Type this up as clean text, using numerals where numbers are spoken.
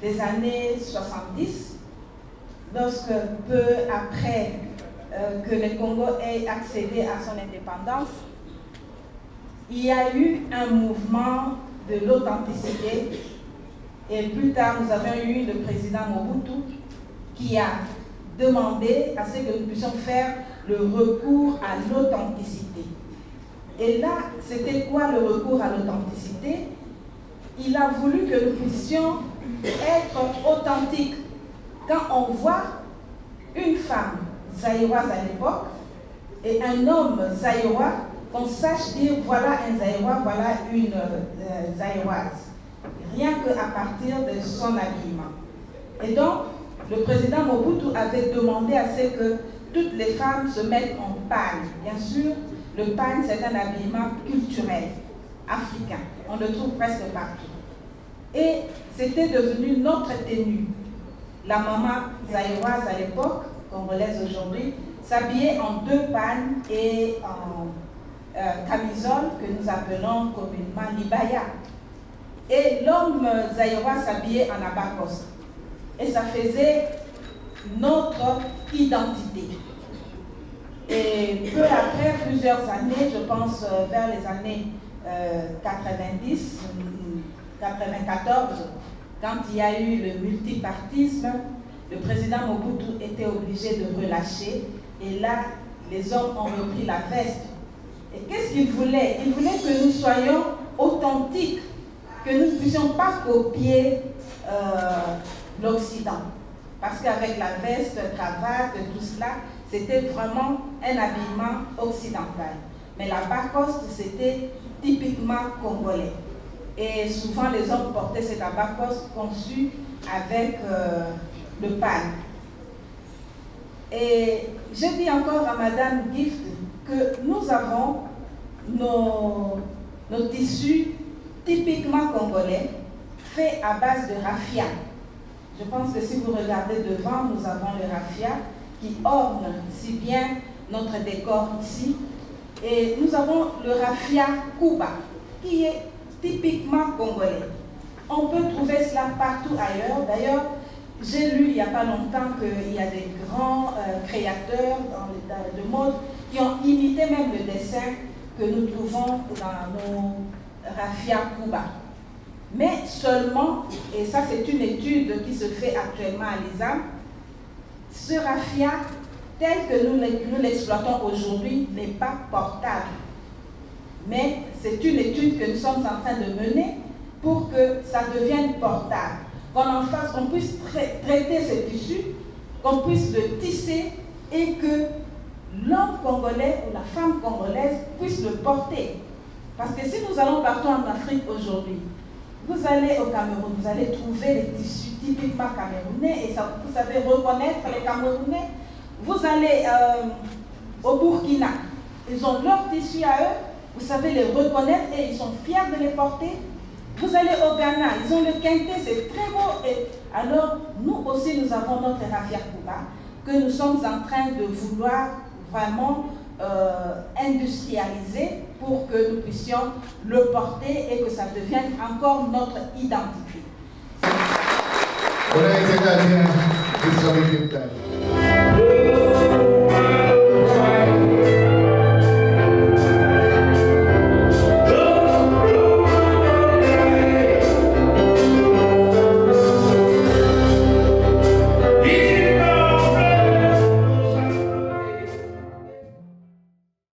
des années 70, lorsque peu après que le Congo ait accédé à son indépendance, il y a eu un mouvement de l'authenticité et plus tard nous avons eu le président Mobutu qui a demandé à ce que nous puissions faire le recours à l'authenticité. Et là, c'était quoi le recours à l'authenticité? Il a voulu que nous puissions être authentiques. Quand on voit une femme zaïroise à l'époque et un homme zaïrois, qu'on sache dire voilà un zaïrois, voilà une zaïroise. Rien qu'à partir de son habillement. Et donc, le président Mobutu avait demandé à ce que toutes les femmes se mettent en pagne. Bien sûr, le pagne, c'est un habillement culturel, africain. On le trouve presque partout. Et c'était devenu notre tenue. La maman zaïroise à l'époque, congolaise aujourd'hui, s'habillait en 2 pagnes et en camisole que nous appelons communément libaya. Et l'homme zaïrois s'habillait en abakos. Et ça faisait notre identité. Et peu après, plusieurs années, je pense vers les années 90, 94, quand il y a eu le multipartisme, le président Mobutu était obligé de relâcher. Et là, les hommes ont repris la veste. Et qu'est-ce qu'il voulait? Il voulait que nous soyons authentiques, que nous ne puissions pas copier l'Occident. Parce qu'avec la veste, cravate, tout cela, c'était vraiment un habillement occidental. Mais la bacoste, c'était typiquement congolais. Et souvent, les hommes portaient cette bacoste conçue avec le pagne. Et je dis encore à Madame Gift que nous avons nos tissus typiquement congolais, faits à base de raffia. Je pense que si vous regardez devant, nous avons le raffia qui orne si bien notre décor ici. Et nous avons le raffia Kuba, qui est typiquement congolais. On peut trouver cela partout ailleurs. D'ailleurs, j'ai lu il n'y a pas longtemps qu'il y a des grands créateurs de mode qui ont imité même le dessin que nous trouvons dans nos raffia Kuba. Mais seulement, et ça c'est une étude qui se fait actuellement à l'ISAM, ce raffia, tel que nous l'exploitons aujourd'hui, n'est pas portable. Mais c'est une étude que nous sommes en train de mener pour que ça devienne portable. Qu'on puisse traiter ce tissu, qu'on puisse le tisser et que l'homme congolais ou la femme congolaise puisse le porter. Parce que si nous allons partout en Afrique aujourd'hui, vous allez au Cameroun, vous allez trouver les tissus typiquement camerounais et ça, vous savez reconnaître les Camerounais. Vous allez au Burkina, ils ont leur tissu à eux, vous savez les reconnaître et ils sont fiers de les porter. Vous allez au Ghana, ils ont le quinté, c'est très beau. Et alors, nous aussi, nous avons notre raffia Kuba que nous sommes en train de vouloir vraiment industrialiser pour que nous puissions le porter et que ça devienne encore notre identité.